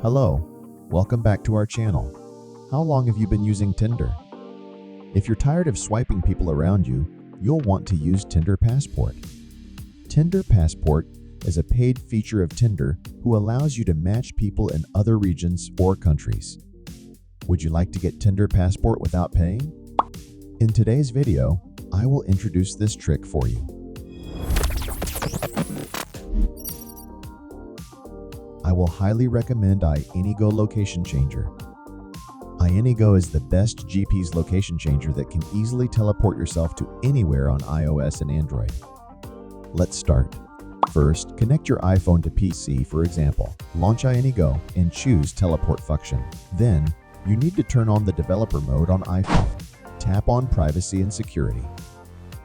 Hello, welcome back to our channel. How long have you been using Tinder? If you're tired of swiping people around you, you'll want to use Tinder Passport. Tinder Passport is a paid feature of Tinder who allows you to match people in other regions or countries. Would you like to get Tinder Passport without paying? In today's video, I will introduce this trick for you. I will highly recommend iAnyGo Location Changer. iAnyGo is the best GPS location changer that can easily teleport yourself to anywhere on iOS and Android. Let's start. First, connect your iPhone to PC, for example. Launch iAnyGo and choose Teleport function. Then, you need to turn on the developer mode on iPhone. Tap on Privacy and Security.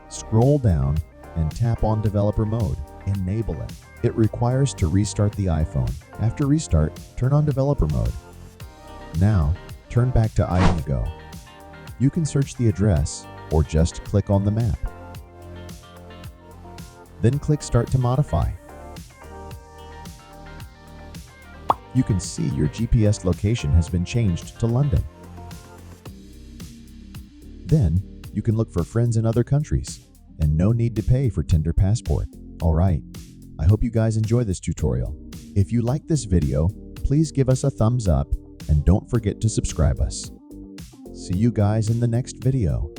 Scroll down and tap on Developer mode. Enable it. It requires to restart the iPhone. After restart, turn on Developer mode. Now, turn back to iAnyGo. You can search the address or just click on the map. Then click Start to modify. You can see your GPS location has been changed to London. Then, you can look for friends in other countries, and no need to pay for Tinder Passport. Alright, I hope you guys enjoy this tutorial. If you like this video, please give us a thumbs up and don't forget to subscribe us. See you guys in the next video.